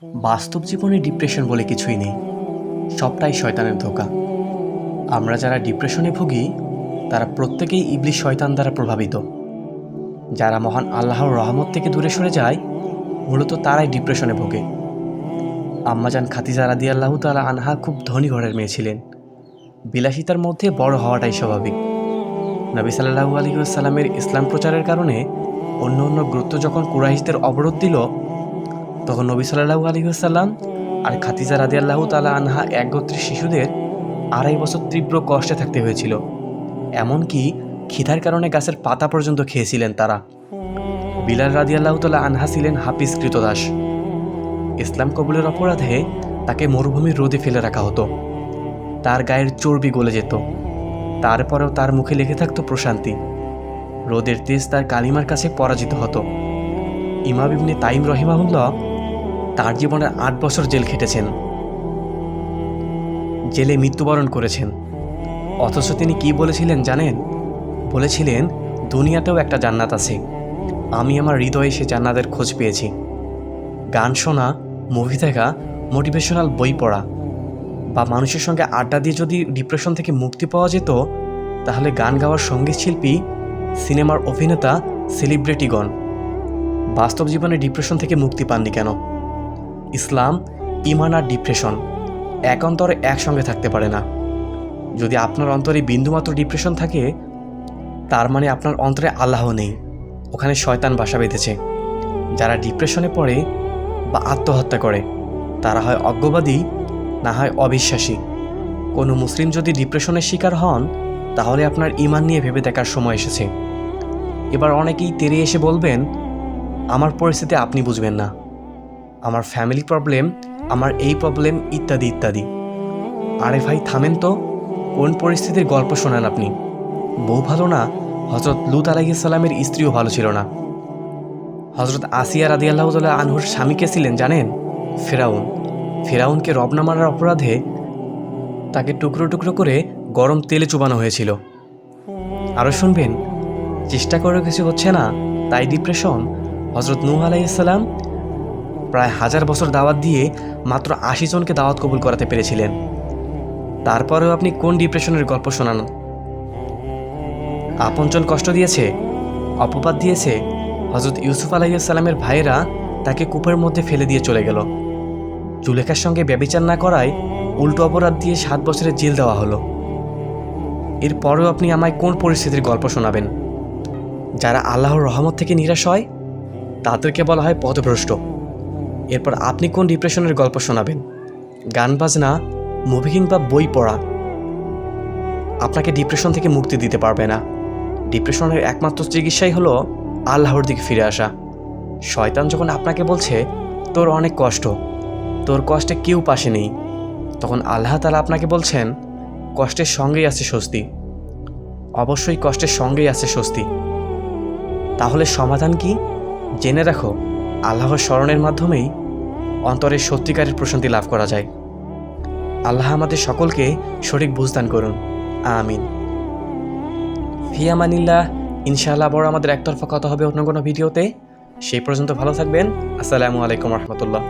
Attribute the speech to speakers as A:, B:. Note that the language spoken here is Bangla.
A: বাস্তব জীবনে ডিপ্রেশন বলে কিছুই নেই, সবটাই শয়তানের ধোঁকা। আমরা যারা ডিপ্রেশনে ভুগি তারা প্রত্যেকেই ইবলিশ শয়তান দ্বারা প্রভাবিত। যারা মহান আল্লাহর রহমত থেকে দূরে সরে যায় মূলত তারাই ডিপ্রেশনে ভোগে। আম্মাজান খাদিজা রাদিয়াল্লাহু তাআলা আনহা খুব ধনী ঘরের মেয়ে ছিলেন। বিলাসিতার মধ্যে বড় হওয়াটাই স্বাভাবিক। নবী সাল্লাল্লাহু আলাইহি ওয়াসাল্লামের ইসলাম প্রচারের কারণে অন্য গ্রুপ যখন কুরাইশদের অবরোধ দিল, তখন নবী সাল্লাল্লাহু আলাইহি ওয়াসাল্লাম আর খাদিজা রাদিয়াল্লাহু তাআলা আনহা এক গোত্রের শিশুদের 2.5 বছর তীব্র কষ্টে থাকতে হয়েছিল। এমনকি খিদার কারণে গাছের পাতা পর্যন্ত খেয়েছিলেন তারা। বিলাল রাদিয়াল্লাহু তাআলা আনহা ছিলেন হাফিজ কৃতদাস। ইসলাম কবুলের অপরাধে তাকে মরুভূমির রোদে ফেলে রাখা হতো। তার গায়ের চর্বি গলে যেত, তারপরেও তার মুখে লেগে থাকতো প্রশান্তি। রোদের তেজ তার কালিমার কাছে পরাজিত হতো। ইমাম ইবনে তাইম রহিমাহুল্লাহ তার জীবনের 8 বছর জেল খেটেছেন, জেলে মৃত্যুবরণ করেছেন। অথচ তিনি কি বলেছিলেন জানেন? বলেছিলেন, দুনিয়াতেও একটা জান্নাত আছে, আমি আমার হৃদয়ে সে জান্নাতের খোঁজ পেয়েছি। গান শোনা, মুভি দেখা, মোটিভেশনাল বই পড়া বা মানুষের সঙ্গে আড্ডা দিয়ে যদি ডিপ্রেশন থেকে মুক্তি পাওয়া যেত, তাহলে গান গাওয়ার সঙ্গীত শিল্পী, সিনেমার অভিনেতা, সেলিব্রিটিগণ বাস্তব জীবনে ডিপ্রেশন থেকে মুক্তি পাননি কেন? ইসলাম, ইমান আর ডিপ্রেশন এক অন্তরে একসঙ্গে থাকতে পারে না। যদি আপনার অন্তরে বিন্দুমাত্র ডিপ্রেশন থাকে, তার মানে আপনার অন্তরে আল্লাহ নেই, ওখানে শয়তান বাসা বেঁধেছে। যারা ডিপ্রেশনে পড়ে বা আত্মহত্যা করে তারা হয় অজ্ঞবাদী, না হয় অবিশ্বাসী। কোনো মুসলিম যদি ডিপ্রেশনের শিকার হন, তাহলে আপনার ইমান নিয়ে ভেবে দেখার সময় এসেছে। এবার অনেকেই তেড়ে এসে বলবেন, আমার পরিস্থিতি আপনি বুঝবেন না, আমার ফ্যামিলি প্রবলেম, আমার এই প্রবলেম, ইত্যাদি ইত্যাদি। আরে ভাই থামেন তো, কোন পরিস্থিতির গল্প শোনান আপনি? বউ ভালো না, হজরত লূত আলাইহিস সালামের স্ত্রীও ভালো ছিল না। হজরত আসিয়া রাদিয়াল্লাহু তাআলা আনহুর স্বামীকে ছিলেন জানেন? ফেরাউন। ফেরাউনকে রব না মানার অপরাধে তাকে টুকরো টুকরো করে গরম তেলে চুবানো হয়েছিল। আরও শুনবেন, চেষ্টা করে কিছু হচ্ছে না তাই ডিপ্রেশন। হজরত নূহ আলাইহিস সালাম প্রায় 1000 বছর দাওয়াত দিয়ে মাত্র 80 জনকে দাওয়াত কবুল করাতে পেরেছিলেন। তারপরেও আপনি কোন ডিপ্রেশনের গল্প শোনান? আপনজন কষ্ট দিয়েছে, অপবাদ দিয়েছে। হজরত ইউসুফ আলাইহিস সালামের ভাইয়েরা তাকে কূপের মধ্যে ফেলে দিয়ে চলে গেল। জুলেখার সঙ্গে ব্যভিচার না করায় উল্টো অপরাধ দিয়ে 7 বছরের জেল দেওয়া হলো। এরপরেও আপনি আমায় কোন পরিস্থিতির গল্প শোনাবেন? যারা আল্লাহর রহমত থেকে নিরাশ হয় তাদেরকে বলা হয় পথভ্রষ্ট। এরপর আপনি কোন ডিপ্রেশনের গল্প শোনাবেন? গান বাজনা, মুভি কিংবা বই পড়া আপনাকে ডিপ্রেশন থেকে মুক্তি দিতে পারবে না। ডিপ্রেশনের একমাত্র চিকিৎসাই হলো আল্লাহর দিকে ফিরে আসা। শয়তান যখন আপনাকে বলছে তোর অনেক কষ্ট, তোর কষ্টে কেউ পাশে নেই, তখন আল্লাহ তাআলা আপনাকে বলছেন কষ্টের সঙ্গেই আছে স্বস্তি। অবশ্যই কষ্টের সঙ্গেই আছে স্বস্তি। তাহলে সমাধান কি? জেনে রাখো, আল্লাহর স্মরণের মাধ্যমেই অন্তরের সত্যিকারের প্রশান্তি লাভ করা যায়। আল্লাহ আমাদের সকলকে সঠিক বুঝদান করুন, আমিন। ফি আমানিল্লাহ। ইনশাআল্লাহ আবার আমাদের একতরফা কথা হবে অন্য কোনো ভিডিওতে। সেই পর্যন্ত ভালো থাকবেন। আসসালামু আলাইকুম রহমতুল্লাহ।